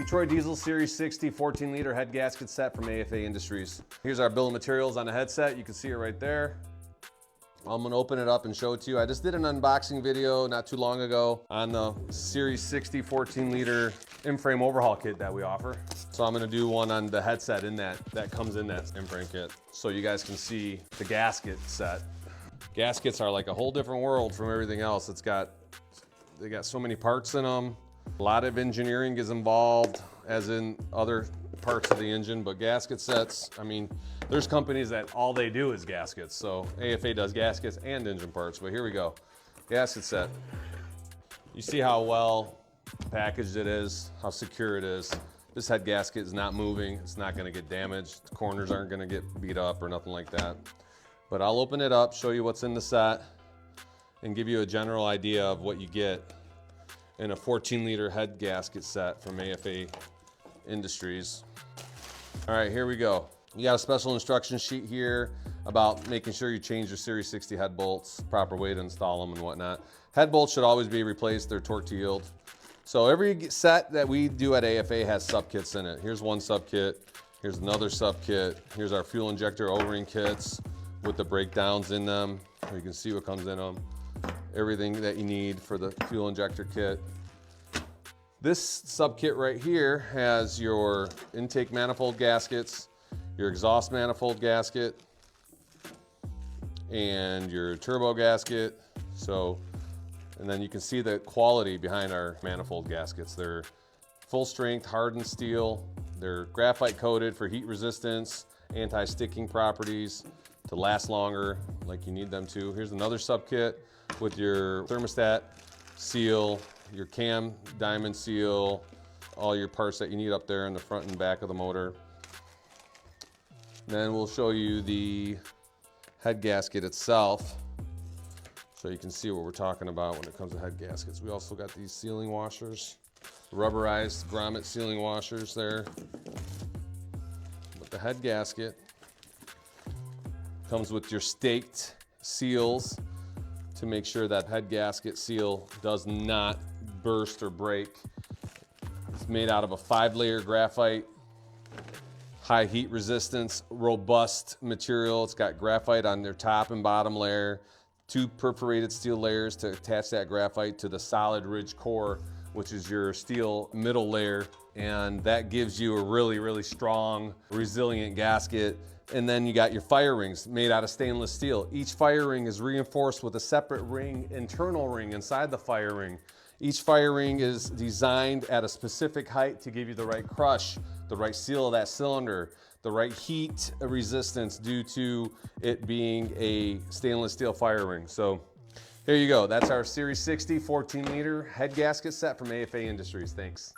Detroit Diesel Series 60 14-liter head gasket set from AFA Industries. Here's our bill of materials on the headset. You can see it right there. I'm gonna open it up and show it to you. I just did an unboxing video not too long ago on the Series 60 14-liter in-frame overhaul kit that we offer. So I'm gonna do one on the headset in that comes in that in-frame kit, so you guys can see the gasket set. Gaskets are like a whole different world from everything else. They got so many parts in them. A lot of engineering is involved, as in other parts of the engine, but gasket sets, I mean, there's companies that all they do is gaskets. So AFA does gaskets and engine parts, but here we go. Gasket set. You see how well packaged it is, how secure it is. This head gasket is not moving. It's not gonna get damaged. The corners aren't gonna get beat up or nothing like that. But I'll open it up, show you what's in the set, and give you a general idea of what you get in a 14-liter head gasket set from AFA Industries. All right, here we go. You got a special instruction sheet here about making sure you change your Series 60 head bolts, proper way to install them and whatnot. Head bolts should always be replaced, they're torque to yield. So every set that we do at AFA has sub-kits in it. Here's one sub-kit, here's another sub-kit, here's our fuel injector O-ring kits with the breakdowns in them. You can see what comes in them. Everything that you need for the fuel injector kit. This sub-kit right here has your intake manifold gaskets, your exhaust manifold gasket, and your turbo gasket. And then you can see the quality behind our manifold gaskets. They're full strength, hardened steel. They're graphite coated for heat resistance, anti-sticking properties to last longer like you need them to. Here's another sub-kit with your thermostat seal, your cam diamond seal, all your parts that you need up there in the front and back of the motor. Then we'll show you the head gasket itself, so you can see what we're talking about when it comes to head gaskets. We also got these sealing washers, rubberized grommet sealing washers there. But the head gasket comes with your staked seals to make sure that head gasket seal does not burst or break. It's made out of a 5-layer graphite, high heat resistance, robust material. It's got graphite on their top and bottom layer, 2 perforated steel layers to attach that graphite to the solid ridge core, which is your steel middle layer. And that gives you a really, really strong, resilient gasket. And then you got your fire rings made out of stainless steel. Each fire ring is reinforced with a separate ring, internal ring inside the fire ring. Each fire ring is designed at a specific height to give you the right crush, the right seal of that cylinder, the right heat resistance due to it being a stainless steel fire ring. So here you go. That's our Series 60 14-liter head gasket set from AFA Industries. Thanks.